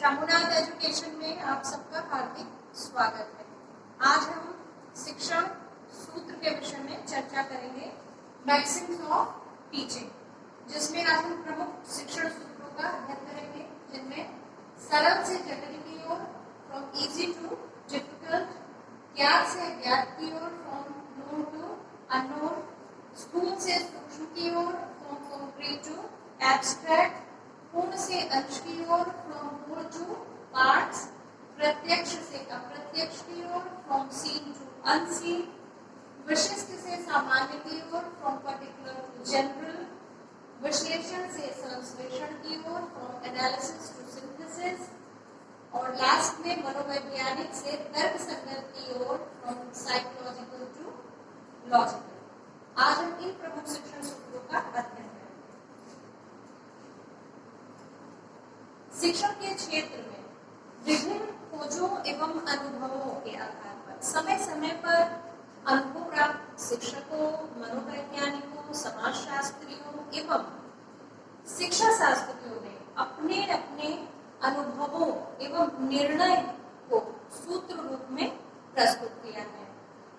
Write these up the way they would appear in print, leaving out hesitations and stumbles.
शमुनाथ education में आप सबका हार्दिक स्वागत है। आज हम शिक्षण सूत्र के विषय में चर्चा करेंगे, मैक्सिम्स ऑफ टीचिंग, जिसमें आज हम प्रमुख शिक्षण सूत्रों का अध्ययन करेंगे, जिनमें सरल से जटिल की ओर, फ्रॉम इजी टू डिफिकल्ट, ज्ञात से अज्ञात की ओर, फ्रॉम नोन टू अननोन, स्थूल से सूक्ष्म की ओर, फ्रॉम कॉन्क्रीट टू एब्स्ट्रैक्ट, पूर्ण से अंश की ओर, फ्रॉम होल टू पार्ट्स, प्रत्यक्ष से अप्रत्यक्ष की ओर, फ्रॉम सीन टू अनसीन, विशिष्ट से सामान्य की ओर, फ्रॉम पर्टिकुलर टू जनरल, विश्लेषण से संश्लेषण की ओर, फ्रॉम एनालिसिस टू सिंथेसिस, और लास्ट में मनोवैज्ञानिक से तर्क संगत की ओर, फ्रॉम साइकोलॉजिकल टू लॉजिकल। आज हम इन प्रमुख शिक्षण सूत्रों का अध्ययन करेंगे। शिक्षण के क्षेत्र में विभिन्न खोजों एवं अनुभवों के आधार पर समय समय पर अनुभव प्राप्त शिक्षकों, मनोवैज्ञानिकों, समाजशास्त्रियों एवं शिक्षा शास्त्रियों ने अपने अपने अनुभवों एवं निर्णय को सूत्र रूप में प्रस्तुत किया है।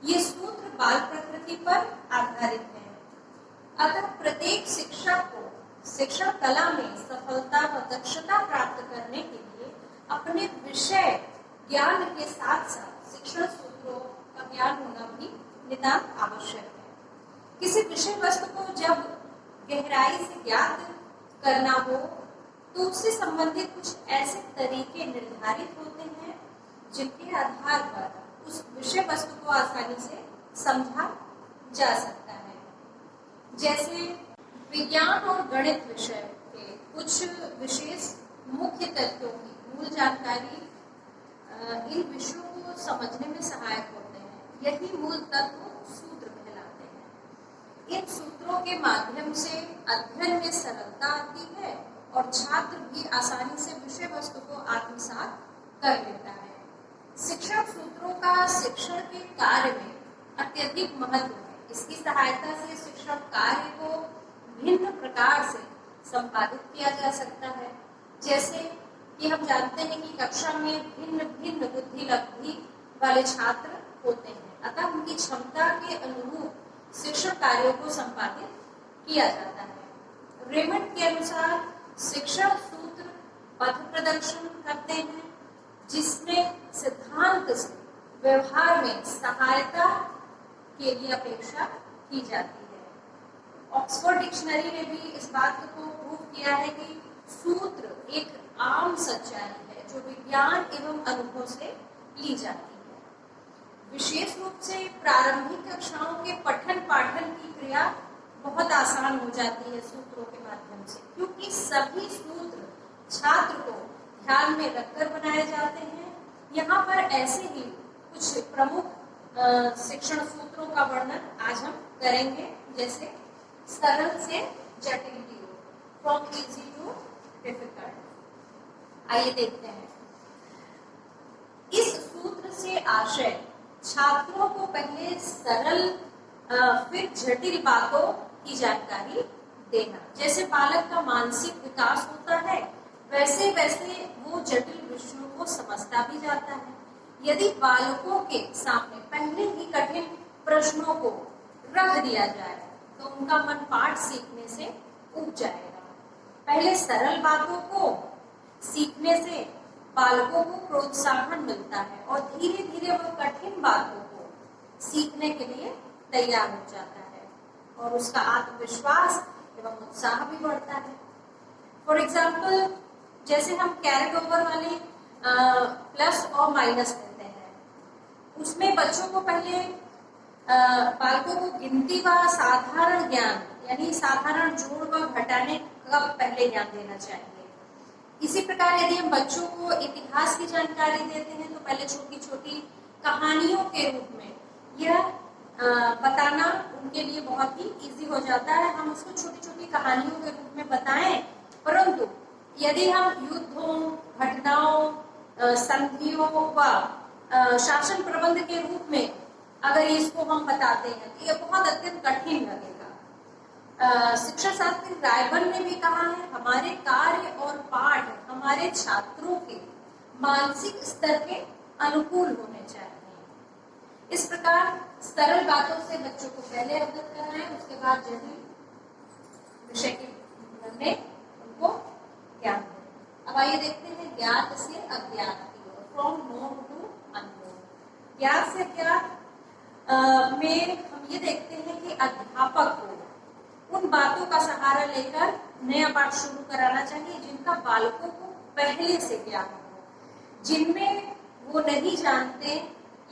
ये सूत्र बाल प्रकृति पर आधारित है। अतः प्रत्येक शिक्षक को शिक्षण कला में सफलता व दक्षता प्राप्त करने के लिए अपने विषय ज्ञान के साथ साथ शिक्षण सूत्रों का ज्ञान होना भी नितांत आवश्यक है। किसी विषय वस्तु को जब गहराई से ज्ञात करना हो तो उससे संबंधित कुछ ऐसे तरीके निर्धारित होते हैं जिनके आधार पर उस विषय वस्तु को आसानी से समझा जा सकता है। जैसे विज्ञान और गणित विषय के कुछ विशेष मुख्य तथ्यों की मूल जानकारी इन विषयों को समझने में सहायक होते हैं। यही मूल तत्व सूत्र कहलाते हैं। इन सूत्रों के माध्यम से अध्ययन में सरलता आती है और छात्र भी आसानी से विषय वस्तु को आत्मसात कर लेता है। शिक्षण सूत्रों का शिक्षण के कार्य में अत्यधिक महत्व है। इसकी सहायता से शिक्षण कार्य को भिन्न प्रकार से संपादित किया जा सकता है। जैसे कि हम जानते हैं कि कक्षा में भिन्न भिन्न बुद्धि लब्धि वाले छात्र होते हैं, अतः उनकी क्षमता के अनुरूप शिक्षण कार्यों को संपादित किया जाता है। रेमंड के अनुसार शिक्षण सूत्र पथ प्रदर्शन करते हैं जिसमें सिद्धांत से व्यवहार में सहायता के लिए अपेक्षा की जाती है। ऑक्सफोर्ड डिक्शनरी ने भी इस बात को प्रूव किया है कि सूत्र एक आम सच्चाई है जो विज्ञान एवं अनुभव से ली जाती है। विशेष रूप से प्रारंभिक कक्षाओं के पठन पाठन की क्रिया बहुत आसान हो जाती है सूत्रों के माध्यम से, क्योंकि सभी सूत्र छात्र को ध्यान में रखकर बनाए जाते हैं। यहाँ पर ऐसे ही कुछ प्रमुख शिक्षण सूत्रों का वर्णन आज हम करेंगे, जैसे सरल से जटिल की ओर, फ्रॉम इजी टू डिफिकल्ट। आइए देखते हैं। इस सूत्र से आशय छात्रों को पहले सरल फिर जटिल बातों की जानकारी देना। जैसे बालक का मानसिक विकास होता है वैसे वैसे वो जटिल विषयों को समझता भी जाता है। यदि बालकों के सामने पहले ही कठिन प्रश्नों को रख दिया जाए तो उनका मन पाठ सीखने से ऊब जाएगा। पहले सरल बातों को सीखने से बालकों को प्रोत्साहन मिलता है और धीरे धीरे वो कठिन बातों को सीखने के लिए तैयार हो जाता है और उसका आत्मविश्वास एवं उत्साह भी बढ़ता है। फॉर एग्जाम्पल, जैसे हम कैरेट ओवर वाली प्लस और माइनस लेते हैं, उसमें बच्चों को पहले बालकों को गिनती व साधारण ज्ञान यानी साधारण जोड़ व घटाने का पहले ज्ञान देना चाहिए। इसी प्रकार यदि हम बच्चों को इतिहास की जानकारी देते हैं तो पहले छोटी छोटी कहानियों के रूप में यह बताना उनके लिए बहुत ही इजी हो जाता है। हम उसको छोटी छोटी कहानियों के रूप में बताएं, परंतु यदि हम युद्धों, घटनाओं, संधियों व शासन प्रबंध के रूप में अगर इसको हम बताते हैं तो यह बहुत अत्यंत कठिन लगेगा। शिक्षा शास्त्री रायबन ने भी कहा है, हमारे कार्य और पाठ हमारे छात्रों के मानसिक स्तर के अनुकूल होने चाहिए। इस प्रकार सरल बातों से बच्चों को पहले अवगत कराएं, उसके बाद जटिल विषय के में उनको ज्ञान दें। अब आइए देखते हैं ज्ञात से अज्ञात की ओर, फ्रॉम नोन टू अननोन। ज्ञात से अज्ञात में हम ये देखते हैं कि अध्यापक को उन बातों का सहारा लेकर नया पाठ शुरू कराना चाहिए जिनका बालकों को पहले से ज्ञान हो, जिनमें वो नहीं जानते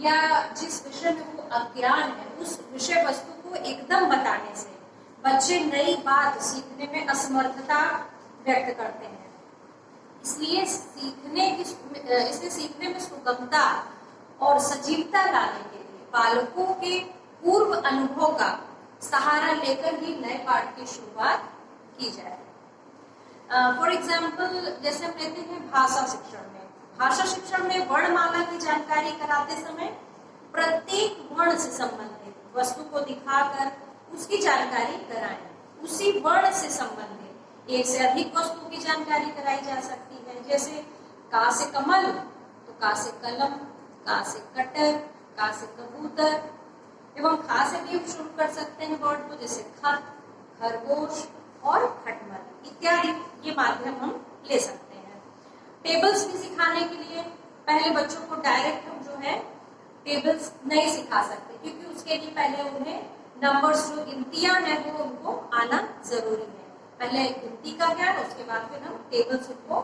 या जिस विषय में वो अज्ञान है, उस विषय वस्तु को एकदम बताने से बच्चे नई बात सीखने में असमर्थता व्यक्त करते हैं। इसलिए सीखने में सुगमता और सजीवता लाने के लिए बालकों के पूर्व अनुभव का सहारा लेकर ही नए पाठ की शुरुआत की जाए। फॉर एग्जाम्पल, जैसे हम लेते हैं भाषा शिक्षण में, भाषा शिक्षण में वर्णमाला की जानकारी कराते समय प्रत्येक वर्ण से संबंधित वस्तु को दिखाकर उसकी जानकारी कराएं। उसी वर्ण से संबंधित एक से अधिक वस्तु की जानकारी कराई जा सकती है, जैसे का से कमल तो का से कलम, का से कटर, का से कबूतर, एवं खा से भी शुरू कर सकते हैं वर्ड को, जैसे खत, खरगोश और खटमल इत्यादि ये माध्यम हम ले सकते हैं। टेबल्स भी सिखाने के लिए पहले बच्चों को डायरेक्ट हम जो है टेबल्स नहीं सिखा सकते, क्योंकि उसके लिए पहले उन्हें नंबर्स जो गिनतियां हैं वो उनको आना जरूरी है। पहले गिनती का ज्ञान, उसके बाद फिर हम टेबल्स उनको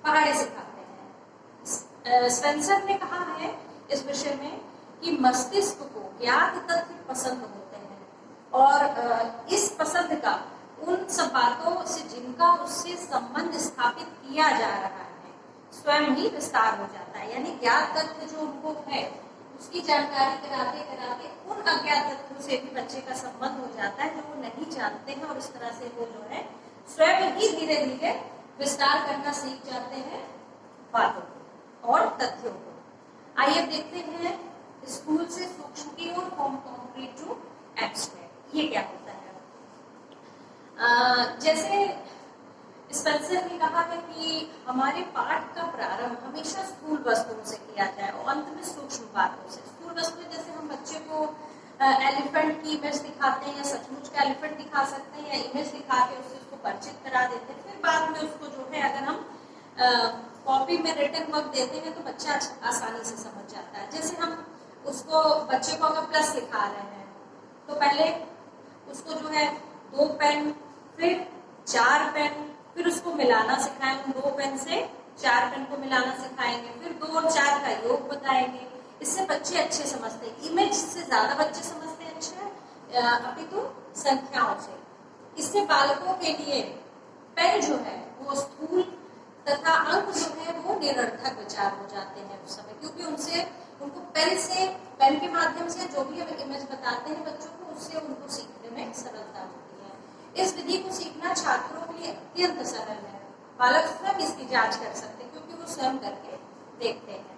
पढ़ाई सिखाते हैं। स्पेंसर ने कहा है इस विषय में कि मस्तिष्क को ज्ञात तथ्य पसंद होते हैं और इस पसंद का उन सब बातों से जिनका उससे संबंध स्थापित किया जा रहा है स्वयं ही विस्तार हो जाता है। यानी ज्ञात तथ्य जो उनको है उसकी जानकारी कराते कराते उन अज्ञात तथ्यों से भी बच्चे का संबंध हो जाता है जो वो नहीं जानते हैं, और इस तरह से वो जो है स्वयं ही धीरे धीरे विस्तार करना सीख जाते हैं बातों को और तथ्यों को। आइए देखते हैं स्कूल से सूक्ष्म की ओर, फ्रॉम कॉन्क्रीट टू एब्स्ट्रैक्ट, ये क्या होता है। जैसे स्पेंसर ने कहा है कि हमारे पाठ का प्रारंभ हमेशा स्थूल वस्तुओं से किया जाए और अंत में सूक्ष्म बातों से। स्थूल वस्तुएं जैसे हम बच्चे को एलिफेंट की इमेज दिखाते हैं या सचमुच का एलिफेंट दिखा सकते हैं, या इमेज दिखा के उसको परिचित करा देते हैं। फिर बाद में उसको जो है अगर हम कॉपी में रिटन वर्क देते हैं तो बच्चा आसानी से समझ जाता है। जैसे हम उसको बच्चे को अगर प्लस सिखा रहे हैं तो पहले उसको जो है 2 पेन, फिर 4 पेन, फिर उसको मिलाना सिखाएंगे, 2 पेन से 4 पेन को मिलाना सिखाएंगे, फिर 2 और 4 का योग बताएंगे। इससे बच्चे अच्छे समझते हैं। इमेज से ज्यादा बच्चे समझते हैं अच्छे अपितु संख्याओं से। इससे बालकों के लिए पेन जो है वो स्थूल तथा अंक जो है वो निरर्थक विचार हो जाते हैं उस समय, क्योंकि उनको पेन के माध्यम से जो भी हम इमेज बताते हैं बच्चों को, उससे उनको सीखने में सरलता होती है। इस विधि को सीखना छात्रों के लिए अत्यंत सरल है। बालक स्वयं इसकी जांच कर सकते हैं क्योंकि वो स्वयं करके देखते हैं।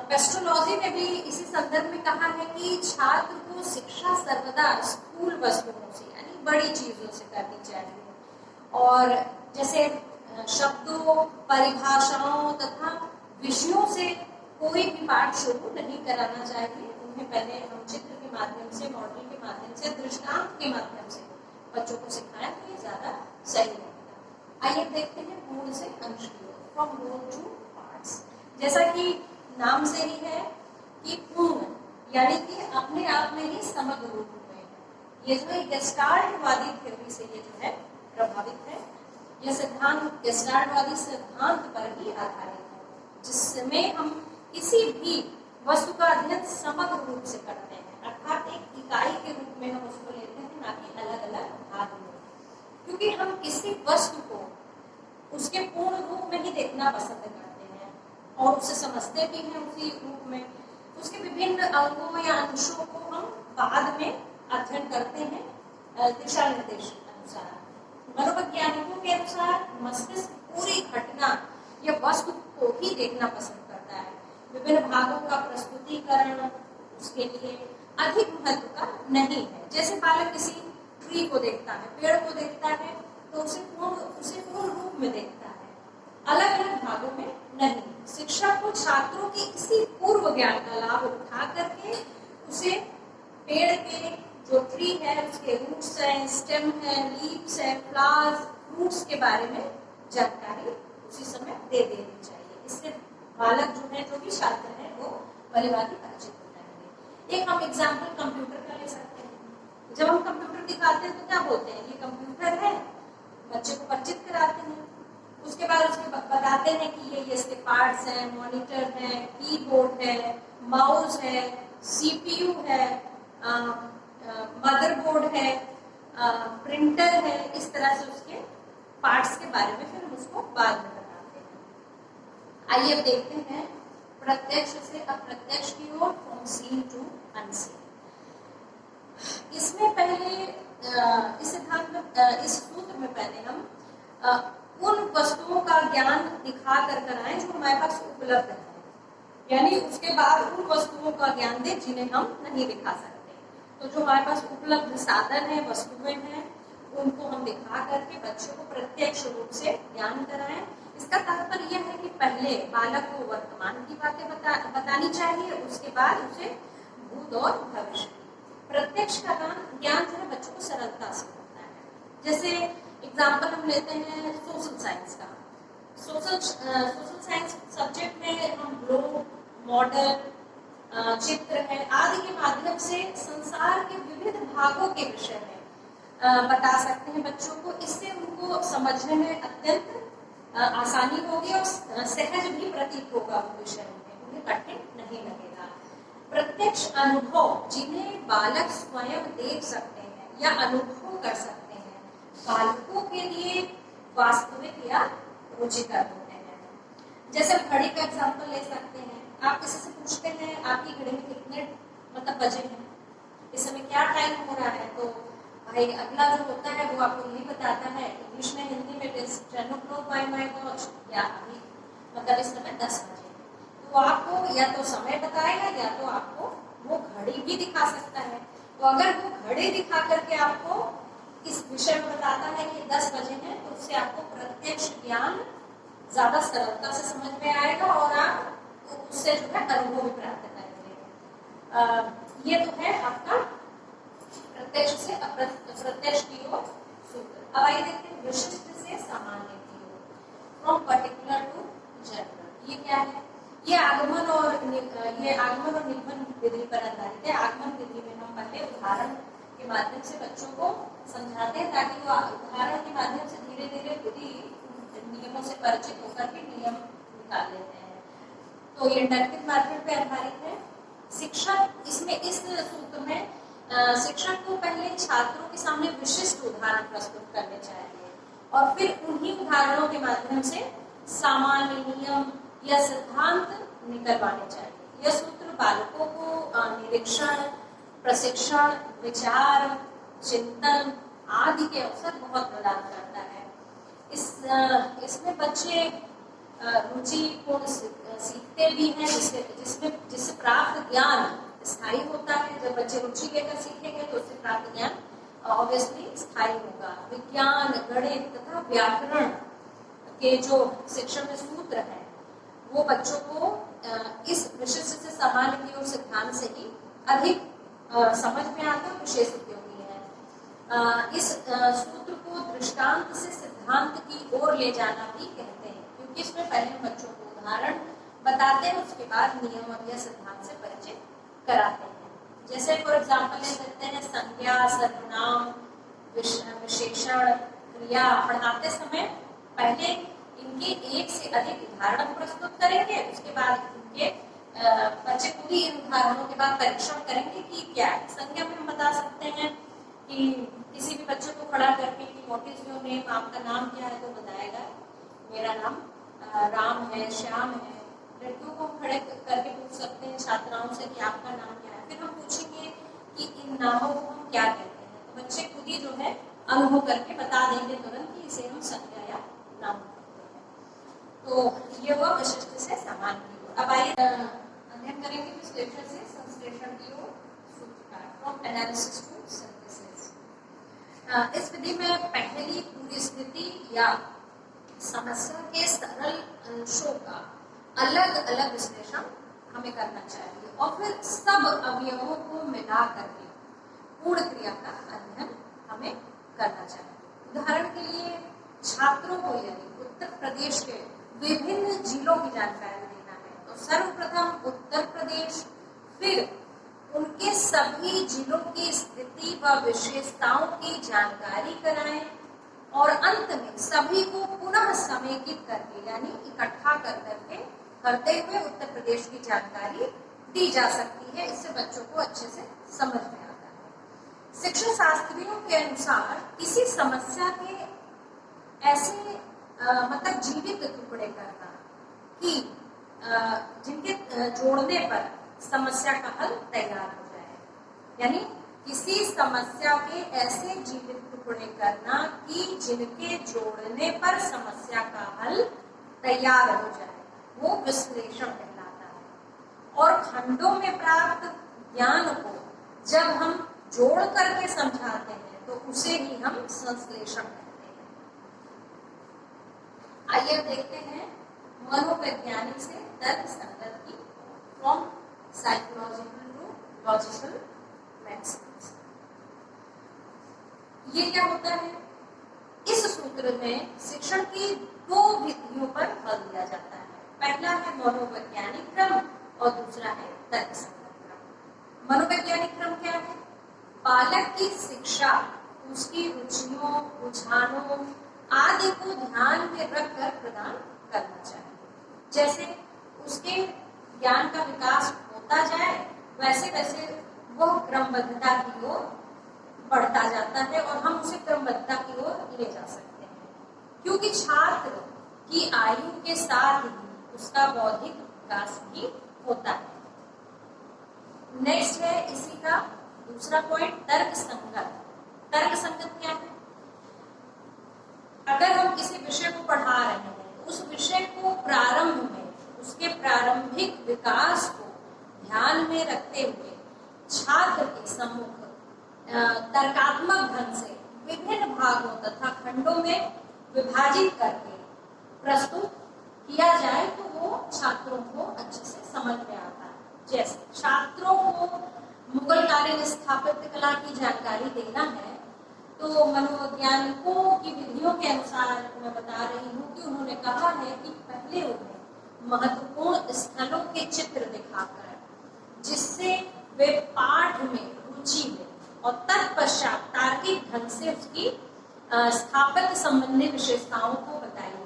पेस्ट्रोलॉजी ने भी इसी संदर्भ में कहा है कि छात्र को शिक्षा सर्वदा स्थूल वस्तुओं से यानी बड़ी चीजों से करनी चाहिए, और जैसे शब्दों, परिभाषाओं तथा विषयों से कोई भी पाठ शुरू नहीं कराना चाहिए। उन्हें पहले हम चित्र के माध्यम से, मॉडल के माध्यम से, दृष्टांत के माध्यम से बच्चों को सिखाएं तो ये ज्यादा सही रहेगा। आइए देखते हैं पूर्ण से अंश की ओर, फ्रॉम होल टू पार्ट्स। जैसा कि नाम से ही है कि पूर्ण यानी कि अपने आप में ही समग्र रूप में, ये जो है गेस्टाल्टवादी थ्योरी से ये जो है प्रभावित है। यह सिद्धांत गेस्टाल्टवादी सिद्धांत पर ही आधारित है, जिसमें हम किसी भी वस्तु का अध्ययन समग्र रूप से करते हैं, अर्थात एक इकाई के रूप में हम उसको लेते हैं, ना कि अलग अलग भाग में, क्योंकि हम किसी वस्तु को उसके पूर्ण रूप में ही देखना पसंद करते हैं और उसे समझते भी हैं उसी रूप में। उसके विभिन्न अंगों या अंशों को हम बाद में अध्ययन करते हैं दिशा निर्देश अनुसार। मनोवैज्ञानिकों के अनुसार मस्तिष्क पूरी घटना या वस्तु को ही देखना पसंद करता है। विभिन्न भागों का प्रस्तुतिकरण उसके लिए अधिक महत्व का नहीं है। जैसे बालक किसी ट्री को देखता है, पेड़ को देखता है, तो उसे पूर्ण रूप में देखता है, अलग अलग भागों में नहीं। शिक्षक को छात्रों के इसी पूर्व ज्ञान का लाभ उठा करके उसे पेड़ के जो ट्री है उसके रूट्स है, स्टेम है, लीव्स है, फ्लावर्स, फ्रूट्स के बारे में जानकारी उसी समय दे देनी चाहिए। इससे बालक जो है, जो भी छात्र है, वो भलीभांति परिचित हो जाएंगे। एक हम एग्जाम्पल कंप्यूटर का ले सकते हैं। जब हम कंप्यूटर दिखाते हैं तो क्या बोलते हैं, ये कंप्यूटर है, बच्चे को परिचित कराते हैं। उसके बाद उसके बताते हैं कि ये इसके पार्ट्स हैं, मॉनिटर है, कीबोर्ड है, माउस है, सीपीयू है, मदरबोर्ड है, प्रिंटर है। इस तरह से उसके पार्ट्स के बारे में फिर हम उसको बाद में बताते हैं। आइए अब देखते हैं प्रत्यक्ष से अप्रत्यक्ष की ओर, फ्रॉम सीन टू अनसीन। इसमें पहले इस सिद्धांत में, इस सूत्र में पहले हम उन वस्तुओं का ज्ञान दिखा कर कराएं जो हमारे पास उपलब्ध है, यानी उसके बाद उन वस्तुओं का ज्ञान दें जिन्हें हम नहीं दिखा सकते। तो जो हमारे पास उपलब्ध साधन है, वस्तुएं हैं, उनको हम दिखा करके बच्चों को प्रत्यक्ष रूप से ज्ञान कराएं। इसका तात्पर्य यह है कि पहले बालक को वर्तमान की बातें बतानी चाहिए, उसके बाद उसे भूत और भविष्य। प्रत्यक्ष का ज्ञान जो है बच्चों को सरलता से होता है। जैसे एग्जाम्पल हम लेते हैं सोशल साइंस का। सोशल साइंस सब्जेक्ट में हम ग्लोब, मॉडल, चित्र है आदि के माध्यम से संसार के विविध भागों के विषय में बता सकते हैं बच्चों को। इससे उनको समझने में अत्यंत आसानी होगी और सहज भी प्रतीत होगा वो विषय में, उन्हें कठिन नहीं लगेगा। प्रत्यक्ष अनुभव जिन्हें बालक स्वयं देख सकते हैं या अनुभव कर सकते हैं, बालकों के लिए वास्तविक या रुचिकर होते हैं। जैसे घड़ी का एग्जाम्पल ले सकते हैं। आप किसी से पूछते हैं आपकी घड़ी में कितने बजे हैं, इस समय क्या टाइम हो रहा है, तो भाई अगला जो होता है वो आपको यही बताता है इंग्लिश में, हिंदी में 10 o'clock by my watch, या अभी इस समय 10 बजे। तो आपको या तो समय बताएगा या तो आपको वो घड़ी भी दिखा सकता है। तो अगर वो घड़ी दिखा करके आपको इस विषय में बताता है कि 10 बजे है, तो उससे आपको प्रत्यक्ष ज्ञान ज्यादा सरलता से समझ में आएगा और आप उससे जो है अनुभव भी प्राप्त करेंगे। ये तो है आपका प्रत्यक्ष से अप्रत्यक्ष की ओर सूत्र। अब आइए देखते हैं विशिष्ट से सामान्य की ओर, फ्रॉम पर्टिकुलर टू जनरल। ये क्या है, ये आगमन और निगमन विधि पर आधारित है। आगमन विधि में हम पहले उदाहरण के माध्यम से बच्चों को समझाते हैं ताकि वो उदाहरण के माध्यम से धीरे धीरे खुद ही नियमों से परिचित होकर के नियम निकाल लेते हैं। तो ये इंडक्टिव मेथड पे आधारित है। शिक्षक इसमें इस सूत्र में शिक्षक को पहले छात्रों के सामने विशिष्ट उदाहरण प्रस्तुत करने चाहिए और फिर उन्हीं उदाहरणों के माध्यम से सामान्य नियम या सिद्धांत निकलवाने चाहिए। यह सूत्र बालकों को निरीक्षण, प्रशिक्षण, विचार, चिंतन आदि के अवसर बहुत प्रदान करता है। इसमें बच्चे रुचिपूर्ण सीखते भी हैं, जिससे प्राप्त ज्ञान स्थायी होता है। जब बच्चे रुचि लेकर सीखेंगे तो उससे प्राप्त ज्ञान ऑब्वियसली स्थायी होगा। विज्ञान, गणित तथा व्याकरण के जो शिक्षण में सूत्र है वो बच्चों को इस विशिष्ट से सामान्य की ओर सिद्धांत से ही अधिक समझ में आता, विशेष उपयोगी है। इस सूत्र को दृष्टांत से सिद्धांत की ओर ले जाना भी कहते हैं, क्योंकि इसमें पहले बच्चों को उदाहरण बताते हैं, उसके बाद नियम या सिद्धांत से परिचित कराते हैं। जैसे फॉर एग्जाम्पल ले सकते हैं संज्ञा, सर्वनाम, विशेषण, क्रिया पढ़ाते समय पहले इनके एक से अधिक उदाहरण प्रस्तुत करेंगे, उसके बाद इनके बच्चे खुद ही इन उदाहरणों के बाद परीक्षण करेंगे कि क्या है। संज्ञा में हम बता सकते हैं कि किसी भी बच्चे को खड़ा करके कि व्हाट इज योर नेम, आपका नाम क्या है, तो बताएगा मेरा नाम राम है, श्याम है। लड़कियों को खड़े करके पूछ सकते हैं छात्राओं से कि आपका नाम क्या है, फिर हम पूछेंगे कि इन नामों को हम क्या कहते हैं, तो बच्चे खुद ही जो है अनुभव करके बता देंगे तुरंत कि इसे हम संज्ञा या नाम कहते हैं। तो ये हुआ विशिष्ट से सामान्य की ओर। अब आइए अध्ययन करेंगे विश्लेषण से संश्लेषण की ओर सूत्रकार, फ्रॉम एनालिसिस टू सिंथेसिस। इस विधि में पहली पूरी स्थिति या समस्या के सरल अंशों का अलग अलग विश्लेषण हमें करना चाहिए और फिर सब अवयवों को मिला करके पूर्ण क्रिया का अध्ययन हमें करना चाहिए। उदाहरण के लिए छात्रों को यदि उत्तर प्रदेश के विभिन्न जिलों की जानकारी देना है तो सर्वप्रथम उत्तर प्रदेश, फिर उनके सभी जिलों की स्थिति व विशेषताओं की जानकारी कराएं और अंत में सभी को पुनः समेकित करके यानी इकट्ठा करते हुए उत्तर प्रदेश की जानकारी दी जा सकती है। इससे बच्चों को अच्छे से समझ में आता है। शिक्षा शास्त्रियों के अनुसार किसी समस्या के ऐसे मतलब जीवित टुकड़े करना कि जिनके जोड़ने पर समस्या का हल तैयार हो जाए, यानी किसी समस्या के ऐसे जीवित टुकड़े करना कि जिनके जोड़ने पर समस्या का हल तैयार हो जाए, वो विश्लेषण कहलाता है। और खंडों में प्राप्त ज्ञान को जब हम जोड़ करके समझाते हैं तो उसे ही हम संश्लेषण कहते हैं। आइए अब देखते हैं मनोवैज्ञानिक से तर्क संगत की from psychological to logical maxims. ये क्या होता है? इस सूत्र में शिक्षण की दो विधियों पर बल दिया जाता है। पहला है मनोवैज्ञानिक क्रम और दूसरा है तर्क संगत क्रम। मनोवैज्ञानिक क्रम क्या है? बालक की शिक्षा उसकी रुचियों, रुझानों आदि को ध्यान में रखकर प्रदान करना चाहिए। जैसे उसके ज्ञान का विकास होता जाए वैसे वैसे वह क्रमबद्धता की ओर बढ़ता जाता है और हम उसे क्रमबद्धता की ओर ले जा सकते हैं, क्योंकि छात्र की आयु के साथ ही उसका बौद्धिक विकास भी होता है। नेक्स्ट है इसी का दूसरा पॉइंट, तर्क संगत। तर्क संगत क्या है? अगर हम किसी विषय को पढ़ा रहे हैं तो उस विषय को प्रारंभ में उसके प्रारंभिक विकास को ध्यान में रखते हुए छात्र के सम्मुख तर्कात्मक ढंग से विभिन्न भागों तथा खंडों में विभाजित करके प्रस्तुत किया जाए तो वो छात्रों को अच्छे से समझ में आता है। जैसे छात्रों को मुगल कार्य स्थापत्य कला की जानकारी देना है तो मनोवैज्ञानिकों की विधियों के अनुसार मैं बता रही हूँ कि उन्होंने कहा है कि पहले उन्हें महत्वपूर्ण स्थलों के चित्र दिखाकर जिससे वे पाठ में रुचि ले और तत्पश्चात तार्किक ढंग से उसकी स्थापत्य संबंधी विशेषताओं को बताइए।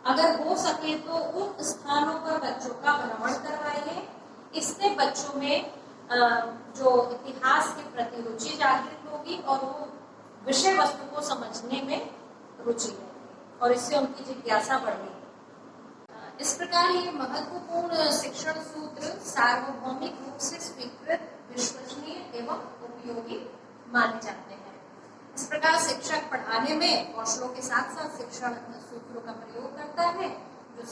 अगर हो सके तो उन स्थानों पर बच्चों का भ्रमण करवाइए। इससे बच्चों में जो इतिहास के प्रति रुचि जागृत होगी और वो विषय वस्तु को समझने में रुचि लेंगे और इससे उनकी जिज्ञासा बढ़ेगी। इस प्रकार ये महत्वपूर्ण शिक्षण सूत्र सार्वभौमिक रूप से स्वीकृत, विश्वसनीय एवं उपयोगी माने जाते हैं। इस प्रकार शिक्षक पढ़ाने में कौशलों के साथ साथ शिक्षण सूत्रों का प्रयोग करता है जो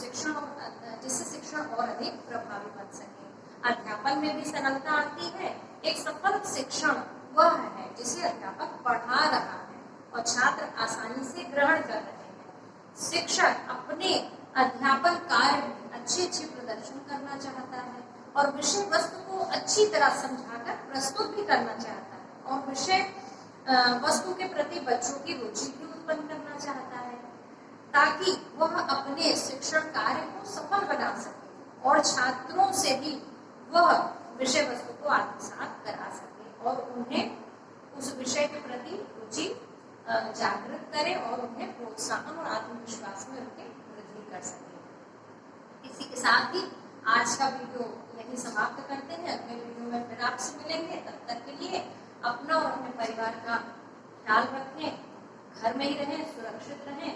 जिससे शिक्षण और अधिक प्रभावी बन सके। अध्यापन में भी सरलता आती है। एक सफल शिक्षण वह है जिसे अध्यापक पढ़ा रहा है और छात्र आसानी से ग्रहण कर रहे हैं। शिक्षक अपने अध्यापन कार्य में अच्छे प्रदर्शन करना चाहता है और विषय वस्तु को अच्छी तरह समझाकर प्रस्तुत भी करना चाहता है और विषय वस्तु के प्रति बच्चों की रुचि भी उत्पन्न करना चाहता है ताकि वह अपने शिक्षण कार्य को सफल बना सके और छात्रों से भी वह विषय वस्तु को आत्मसात करा सके और उन्हें उस विषय के प्रति रुचि जागृत करे और उन्हें प्रोत्साहन और आत्मविश्वास में उनके वृद्धि कर सके। इसी के साथ ही आज का वीडियो यही समाप्त करते हैं। अगले वीडियो में फिर आपसे मिलेंगे। तब तक के लिए अपना और अपने परिवार का ख्याल रखें, घर में ही रहें, सुरक्षित रहें।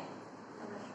नमस्कार।